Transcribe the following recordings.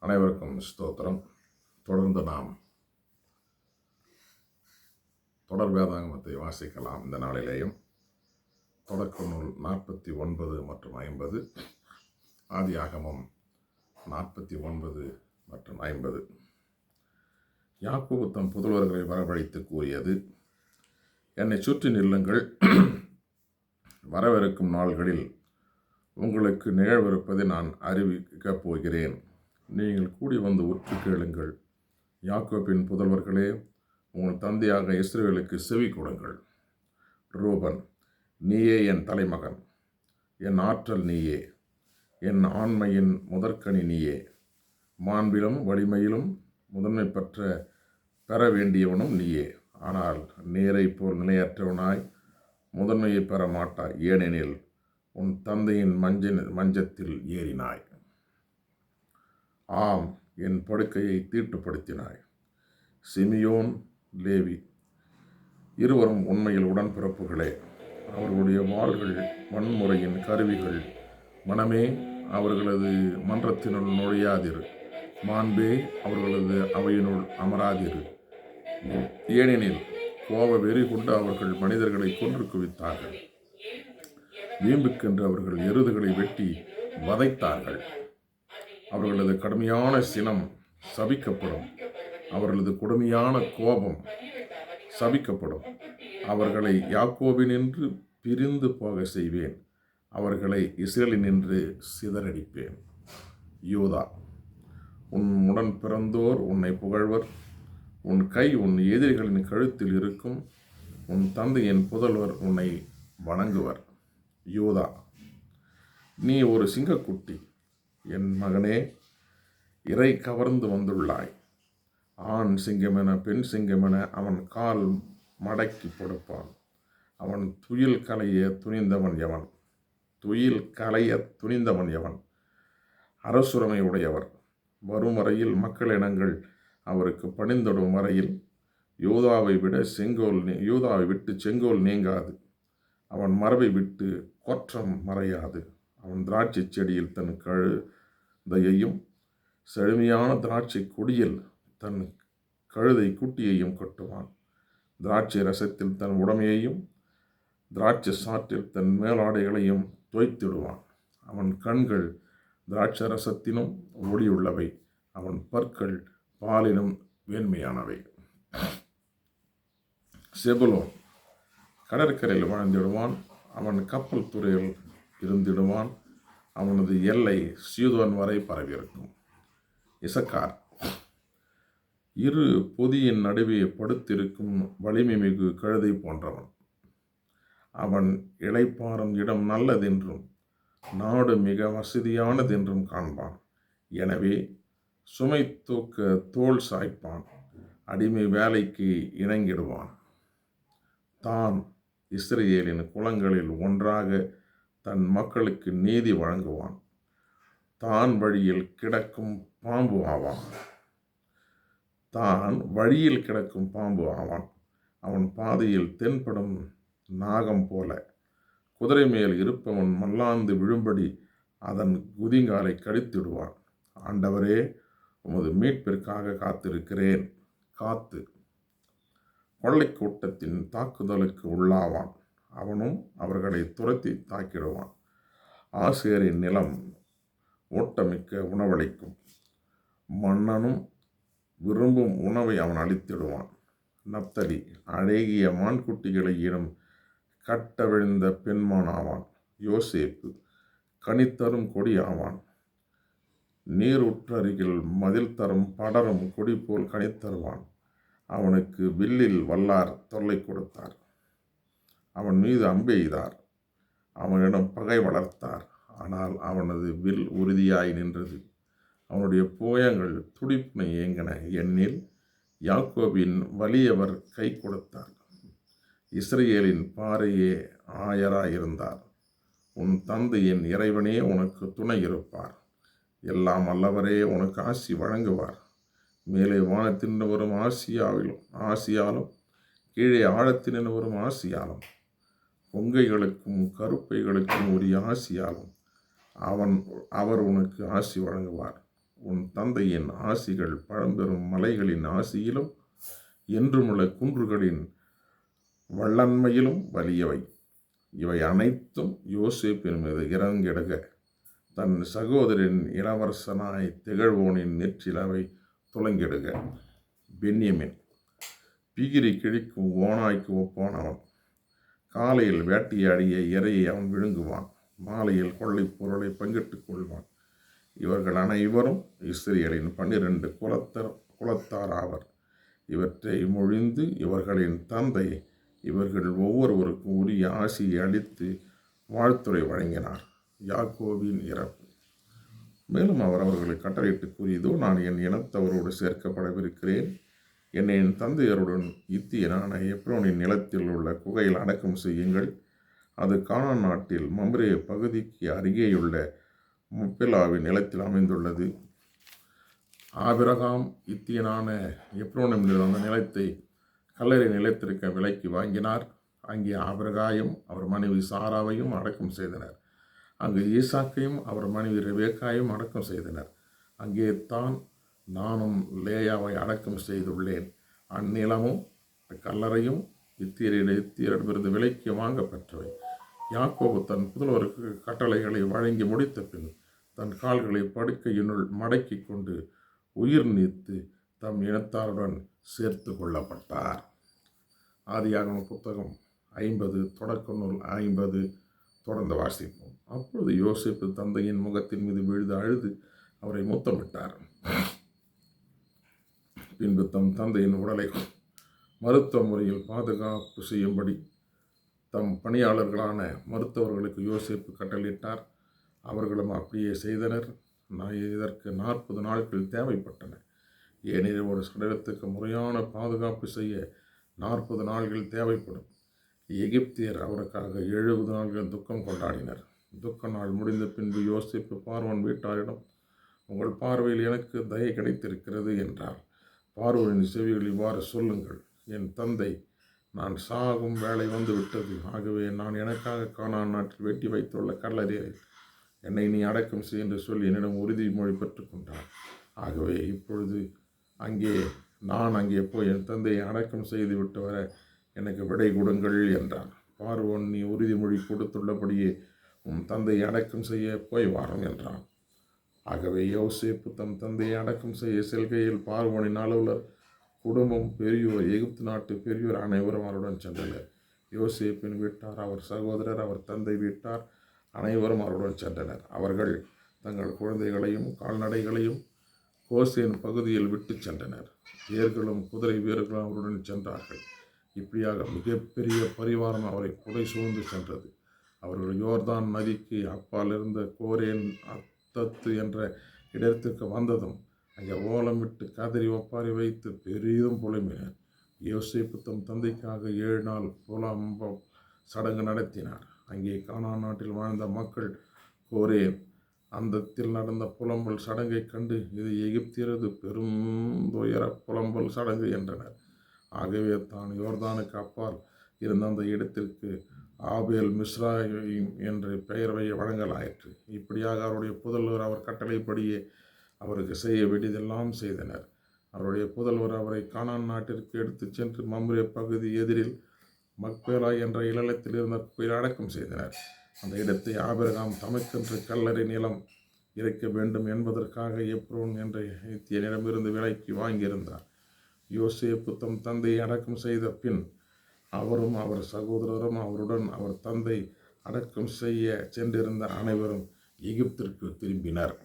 அனைவருக்கும் ஸ்தோத்திரம். தொடர்ந்து நாம் தொடர் வேதாகமத்தை வாசிக்கலாம். இந்த நாளிலேயும் தொடக்க நூல் 49 மற்றும் 50, ஆதியாகமம் 49 மற்றும் 50. யாக்கோபு தம் புதல்வர்களை வரவழைத்து கூறியது, என்னை சுற்றி நில்லுங்கள், வரவிருக்கும் நாள்களில் உங்களுக்கு நிகழ்விருப்பதை நான் அறிவிக்கப் போகிறேன். நீங்கள் கூடி வந்து உற்று கேளுங்கள். யாக்கோபின் புதல்வர்களே, உங்கள் தந்தையாக இஸ்ரவேலுக்கு செவி கொடுங்கள். ரூபன், நீயே என் தலைமகன், என் ஆற்றல் நீயே, என் ஆண்மையின் முதற்கனி நீயே, மாண்பிலும் வலிமையிலும் முதன்மை பெற வேண்டியவனும் நீயே. ஆனால் நேரை போல் நிலையற்றவனாய் முதன்மையை பெற மாட்டாய், ஏனெனில் உன் தந்தையின் மஞ்சத்தில் ஏறினாய். ஆம், என் படுக்கையை தீட்டுப்படுத்தினாய். சிமியோன், லேவி இருவரும் உண்மையில் உடன்பிறப்புகளே. அவர்களுடைய வாள்கள் வன்முறையின் கருவிகள். மனமே, அவர்களது மன்றத்தினுள் நுழையாதிரு. மாண்பே, அவர்களது அவையினுள் அமராதிரு. ஏனெனில் கோப வெறி கொண்டு அவர்கள் மனிதர்களை கொன்று குவித்தார்கள். வீம்புக்கென்று அவர்கள் எருதுகளை வெட்டி வதைத்தார்கள். அவர்களது கடுமையான சினம் சபிக்கப்படும். அவர்களது கொடுமையான கோபம் சபிக்கப்படும். அவர்களை யாக்கோபினின்று பிரிந்து போக செய்வேன். அவர்களை இஸ்ரவேலினின்று சிதறடிப்பேன். யூதா, உன் உடன் பிறந்தோர் உன்னை புகழ்வர். உன் கை உன் எதிரிகளின் கழுத்தில் இருக்கும். உன் தந்தையின் புதல்வர் உன்னை வணங்குவர். யூதா, நீ ஒரு சிங்கக்குட்டி. என் மகனே, இறை கவர்ந்து வந்துள்ளாய். ஆண் சிங்கமென பெண் சிங்கமென அவன் கால் மடக்கி கொடுப்பான். அவன் துயில் களைய துணிந்தவன் எவன்? அரசுரிமை உடையவர் வரும் வரையில் மக்களினங்கள் அவருக்கு பணிந்தொடும் வரையில் யூதாவை விட்டு செங்கோல் நீங்காது. அவன் மரபை விட்டு கொற்றம் மறையாது. அவன் திராட்சை செடியில் தன் கழுதையையும் செழுமையான திராட்சை கொடியில் தன் கழுதை குட்டியையும் கட்டுவான். திராட்சை ரசத்தில் தன் உடமையையும் திராட்சை சாற்றில் தன் மேலாடைகளையும் தோய்த்திடுவான். அவன் கண்கள் திராட்சை ரசத்தினும் ஒளியுள்ளவை. அவன் பற்கள் பாலினும் வேண்மையானவை. செபுலோன் கடற்கரையில் வாழ்ந்திடுவான். அவன் கப்பல் துறையில் இருந்திடுவான். அவனது எல்லை சீதோன் வரை பரவியிருக்கும். இசக்கார் இரு பொதியின் நடுவே படுத்திருக்கும் வலிமை மிகு கழுதை போன்றவன். அவன் இளைப்பாறும் இடம் நல்லதென்றும் நாடு மிக வசதியானதென்றும் காண்பான். எனவே சுமை தூக்க தோள் சாய்ப்பான். அடிமை வேலைக்கு இணங்கிடுவான். தான் இஸ்ரவேலின் குலங்களில் ஒன்றாக தன் மக்களுக்கு நீதி வழங்குவான். தான் வழியில் கிடக்கும் பாம்பு ஆவான். அவன் பாதையில் தென்படும் நாகம் போல. குதிரை மேல் இருப்பவன் மல்லாந்து விழும்படி அதன் குதிங்காலை கடித்திடுவான். ஆண்டவரே, உமது மீட்பிற்காக காத்திருக்கிறேன். கொள்ளை கூட்டத்தின் தாக்குதலுக்கு உள்ளாவான். அவனும் அவர்களை துரத்தி தாக்கிடுவான். ஆசேரின் நிலம் ஓட்டமிக்க உணவளிக்கும். மன்னனும் விரும்பும் உணவை அவன் அளித்திடுவான். நப்தலி அழகிய மான்குட்டிகளை இடும் கட்டவிழ்ந்த பெண்மான் ஆவான். யோசேப்பு கனித்தரும் கொடி ஆவான். நீரூற்றருகில் மதில் தரும் படரும் கொடி போல் கனித்தருவான். அவனுக்கு வில்லில் வல்லார் தொல்லை கொடுத்தார். அவன் மீது அம்பெய்தார். அவனிடம் பகை வளர்த்தார். ஆனால் அவனது வில் உறுதியாய் நின்றது. அவனுடைய போயங்கள் துடிப்பினை ஏங்கின. எண்ணில் யாக்கோபின் வலியவர் கை கொடுத்தார். இஸ்ரவேலின் பாறையே ஆயராயிருந்தார். உன் தந்தையின் இறைவனே உனக்கு துணை இருப்பார். எல்லாம் அல்லவரே உனக்கு ஆசி வழங்குவார். மேலே வானத்தின் வரும் ஆசியாலும் கீழே ஆழத்தின் வரும் ஆசியாலும் பொங்கைகளுக்கும் கருப்பைகளுக்கும் உரிய ஆசியாலும் அவர் உனக்கு ஆசி வழங்குவார். உன் தந்தையின் ஆசிகள் பழம்பெரும் மலைகளின் ஆசியிலும் என்றுமுள்ள குன்றுகளின் வல்லன்மையிலும் வலியவை. இவை அனைத்தும் யோசேப்பின் மீது இறங்கிடுக. தன் சகோதரின் இளவரசனாய் திகழ்வோனின் நெற்றில் அவை துளங்கிடுக. பென்யமின் பிகிரி கிழிக்கும் ஓனாய்க்கு ஒப்பானவன். காலையில் வேட்டையாடிய இரையை அவன் விழுங்குவான், மாலையில் கொள்ளைப் பொருளை பங்கிட்டுக் கொள்வான். இவர்கள் அனைவரும் இஸ்ரேலின் 12 குலத்தார் ஆவர். இவற்றை மொழிந்து இவர்களின் தந்தை இவர்கள் ஒவ்வொருவருக்கும் உரிய ஆசியை அளித்து வாழ்த்துரை வழங்கினார். யாக்கோபின் இறப்பு. மேலும் அவர் அவர்களுக்கு கட்டளையிட்டு கூறியதோ, நான் என் இனத்தவரோடு சேர்க்கப்படவிருக்கிறேன். என்னை என் தந்தையருடன் இத்தியனான எப்ரோனின் நிலத்தில் உள்ள குகையில் அடக்கம் செய்யுங்கள். அது கானான் நாட்டில் மம்ரே பகுதிக்கு அருகேயுள்ள முப்பிலாவின் நிலத்தில் அமைந்துள்ளது. ஆபிரகாம் இத்தியனான எப்ரோனில் அந்த நிலத்தை கல்லறை நிலத்திற்கு விலைக்கு வாங்கினார். அங்கே ஆபிரகாயும் அவர் மனைவி சாராவையும் அடக்கம் செய்தனர். அங்கு ஈசாக்கையும் அவர் மனைவி ரெபேக்காயும் அடக்கம் செய்தனர். அங்கே தான் நானும் லேயாவை அடக்கம் செய்துள்ளேன். அந்நிலமும் கல்லறையும் இத்தியரிடமிருந்து விலைக்கு வாங்கப்பெற்றவை. யாக்கோபு தன் புதல்வருக்கு கட்டளைகளை வழங்கி முடித்த பின் தன் கால்களை படுக்கையினுள் மடக்கி கொண்டு உயிர் நீத்து தம் இனத்தாருடன் சேர்த்து கொள்ளப்பட்டார். ஆதியாகம புத்தகம் 50 தொடக்க நூல் 50 தொடர்ந்து வாசிப்போம். அப்பொழுது யோசேப்பு தந்தையின் முகத்தின் மீது விழுந்து அழுது அவரை முத்தமிட்டார். பின்பு தம் தந்தையின் உடலை மருத்துவ முறையில் பாதுகாப்பு செய்யும்படி தம் பணியாளர்களான மருத்துவர்களுக்கு யோசேப்பு கட்டளையிட்டார். அவர்களும் அப்படியே செய்தனர். இதற்கு 40 நாட்கள் தேவைப்பட்டன. ஏனெனில் ஒரு சடலத்துக்கு முறையான பாதுகாப்பு செய்ய 40 நாள்கள் தேவைப்படும். எகிப்தியர் அவருக்காக 70 நாள்கள் துக்கம் கொண்டாடினர். துக்க நாள் முடிந்த பின்பு யோசேப்பு பார்வோன் வீட்டாரிடம், உங்கள் பார்வையில் எனக்கு தயை கிடைத்திருக்கிறது என்றார். பார்வோனின் செவிகள் இவ்வாறு சொல்லுங்கள், என் தந்தை, நான் சாகும் வேலை வந்து விட்டது. ஆகவே நான் எனக்காக கானான் நாட்டில் வெட்டி வைத்துள்ள கல்லறையில் என்னை நீ அடக்கம் செய் என்று சொல்லி என்னிடம் உறுதிமொழி பெற்றுக்கொண்டார். ஆகவே இப்பொழுது நான் அங்கே போய் என் தந்தையை அடக்கம் செய்து விட்டு வர எனக்கு விடை கொடுங்கள் என்றார். பார்வோன், நீ உறுதிமொழி கொடுத்துள்ளபடியே உன் தந்தையை அடக்கம் செய்ய போய் வாரம் என்றான். ஆகவே யோசேப்பு தம் தந்தையை அடக்கம் செய்ய செல்கையில் பார்வோனின் அலுவலர் குடும்பம், பெரியோர், எகிப்து நாட்டு பெரியோர் அனைவரும் அவருடன் சென்றனர். யோசேப்பின் வீட்டார், அவர் சகோதரர், அவர் தந்தை வீட்டார் அனைவரும் அவருடன் சென்றனர். அவர்கள் தங்கள் குழந்தைகளையும் கால்நடைகளையும் கோசேன் பகுதியில் விட்டு சென்றனர். தேர்களும் குதிரை வீரர்களும் அவருடன் சென்றார்கள். இப்படியாக மிகப்பெரிய பரிவாரம் அவரை புடை சூழ்ந்து சென்றது. அவர்கள் யோர்தான் நதிக்கு அப்பால் இருந்த கோரேன் அத்தத்து என்ற இடத்திற்கு வந்ததும் அங்கே ஓலமிட்டு கதறி ஒப்பாரி வைத்து பெரிதும் புலம்பினர். யோசேப்பு தம் தந்தைக்காக 7 நாள் புலம்பல் சடங்கு நடத்தினார். அங்கே கானான் நாட்டில் வாழ்ந்த மக்கள் கோரேன் அந்தத்தில் நடந்த புலம்பல் சடங்கை கண்டு, இது எகிப்தியரது பெரும் துயர புலம்பல் சடங்கு என்றனர். ஆகவே தான் யோர்தானுக்கு அப்பால் இருந்த அந்த இடத்திற்கு ஆபேல் மிஸ்ராயிம் என்று பெயர் வழங்கலாயிற்று. இப்படியாக அவருடைய புதல்வர் அவர் கட்டளைப்படியே அவருக்கு செய்ய வேண்டியதெல்லாம் செய்தனர். அவருடைய புதல்வர் அவரை கானான் நாட்டிற்கு எடுத்துச் சென்று மம்ரே பகுதி எதிரில் மக்பேலா என்ற இல்லத்தில் இருந்த கோயில் அடக்கம் செய்தனர். அந்த இடத்தை ஆபிரகாம் தமக்கென்று கல்லறை நிலம் இறைக்க வேண்டும் என்பதற்காக எப்ரோன் என்ற இத்தியனிடமிருந்து விலைக்கு வாங்கியிருந்தார். யோசேப்பு தம் தந்தையை அடக்கம் செய்த பின் அவரும் அவர் சகோதரரும் அவருடன் அவர் தந்தை அடக்கம் செய்ய சென்றிருந்த அனைவரும் எகிப்திற்கு திரும்பினர்.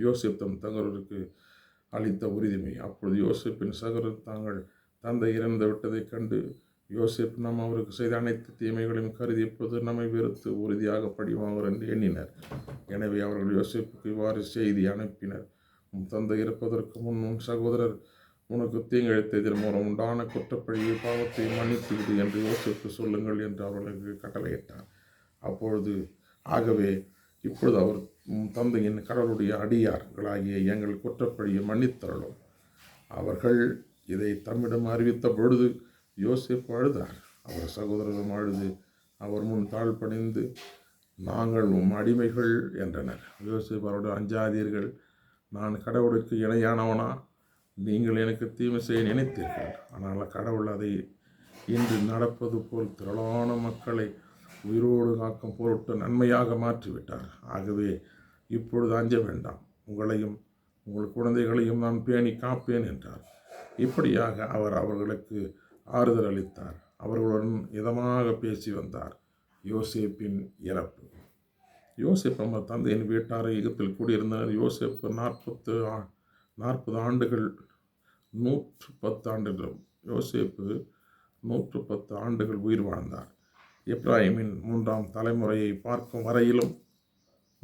யோசேப் தம் தங்கருக்கு அளித்த உறுதிமை. அப்பொழுது யோசேப்பின் சகோதரர் தாங்கள் தந்தை இறந்து விட்டதைக் கண்டு, யோசேப் நாம் அவருக்கு செய்த அனைத்து தீமைகளையும் கருதி இப்போது நம்மை வெறுத்து உறுதியாக பழிவாங்குவர் என்று எண்ணினர். எனவே அவர்கள் யோசேப்புக்கு இவ்வாறு செய்தி அனுப்பினர், உன் தந்தை இருப்பதற்கு முன் உன் சகோதரர் உனக்கு தீங்கிழைத்ததின் மூலம் உண்டான குற்றப்பழியை பாவத்தை மன்னித்து விடு என்று யோசேப்பு சொல்லுங்கள் என்று அவர்களுக்கு கட்டளையிட்டார். ஆகவே இப்பொழுது அவர் தந்தையின் கடவுளுடைய அடியார்களாகிய எங்கள் குற்றப்பழியை மன்னித்தருளும். அவர்கள் இதை தம்மிடம் அறிவித்த பொழுது யோசேப்பு அழுதார். அவர் சகோதரரும் அழுது அவர் முன் தாழ்பணிந்து, நாங்கள் அடிமைகள் என்றனர். யோசேப்பு அவரோடு, அஞ்சாதீர்கள், நான் கடவுளுக்கு இணையானவனா? நீங்கள் எனக்கு தீமை செய்ய நினைத்தீர்கள், ஆனால் கடவுள் அதை இன்று நடப்பது போல் திரளான மக்களை உயிரோடு காக்கும் பொருட்டு நன்மையாக மாற்றிவிட்டார். ஆகவே இப்பொழுது அஞ்ச வேண்டாம், உங்களையும் உங்கள் குழந்தைகளையும் நான் பேணி காப்பேன் என்றார். இப்படியாக அவர் அவர்களுக்கு ஆறுதல் அளித்தார். அவர்களுடன் இதமாக பேசி வந்தார். யோசேப்பின் இறப்பு. யோசேப் நம்ம தந்தையின் வீட்டாரை எகிப்தில் கூடியிருந்தனர். யோசேப்பு 40 ஆண்டுகள் 110 ஆண்டுகள் யோசேப்பு 110 ஆண்டுகள் உயிர் வாழ்ந்தார். எப்ராஹிமின் 3ஆம் தலைமுறையை பார்க்கும் வரையிலும்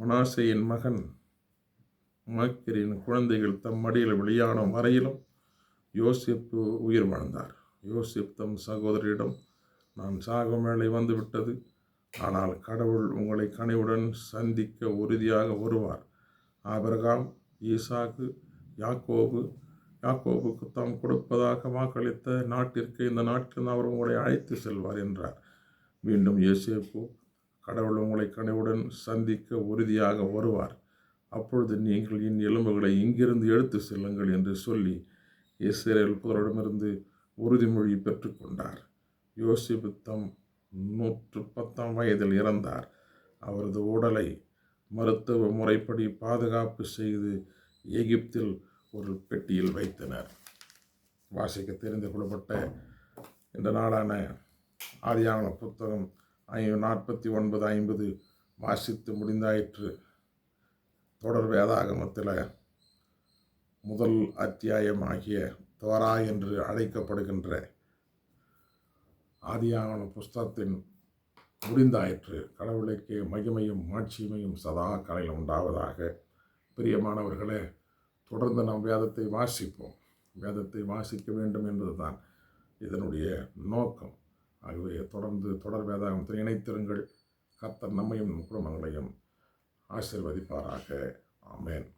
மனாசேயின் மகன் மாக்கிரின் குழந்தைகள் தம் மடியில் வெளியான வரையிலும் யோசேப்பு உயிர் வாழ்ந்தார். யோசேப் தம் சகோதரியிடம், நான் சாகும் வேளை வந்துவிட்டது, ஆனால் கடவுள் உங்களை கனிவுடன் சந்திக்க உறுதியாக வருவார். ஆபிரகாம், ஈசாக்கு, யாக்கோபுக்கு தாம் கொடுப்பதாக வாக்களித்த நாட்டிற்கு இந்த நாட்டில் அவர் உங்களை அழைத்து செல்வார் என்றார். மீண்டும் யோசேப்பு, கடவுள் உங்களை கனிவுடன் சந்திக்க உறுதியாக வருவார். அப்பொழுது நீங்கள் என் எலும்புகளை இங்கிருந்து எடுத்து செல்லுங்கள் என்று சொல்லி இஸ்ரவேல் புதரிடமிருந்து உறுதிமொழி பெற்றுக்கொண்டார். யோசேப்பு தம் 110ஆம் வயதில் இறந்தார். அவரது உடலை மருத்துவ முறைப்படி பாதுகாப்பு செய்து எகிப்தில் ஒரு பெட்டியில் வைத்தனர். வாசிக்க தெரிந்து கொள்ளப்பட்ட இந்த நாளான ஆதியாகம புத்தகம் 49-50 வாசித்து முடிந்தாயிற்று. தொடர் வேதாகமத்தில் முதல் அத்தியாயமாகிய தோரா என்று அழைக்கப்படுகின்ற ஆதியாகம புஸ்தகத்தின் முடிந்தாயிற்று. கடவுளுக்கு மகிமையும் மாட்சிமையும் சதா காலையில் உண்டாவதாக. பிரியமானவர்களே, தொடர்ந்து நாம் வேதத்தை வாசிப்போம். வேதத்தை வாசிக்க வேண்டும் என்பதுதான் இதனுடைய நோக்கம். ஆகவே தொடர்ந்து தொடர் வேதாகமத்தில் இணைத்திருங்கள். கர்த்தர் நம்மையும் குடும்பங்களையும் ஆசீர்வதிப்பாராக. ஆமென்.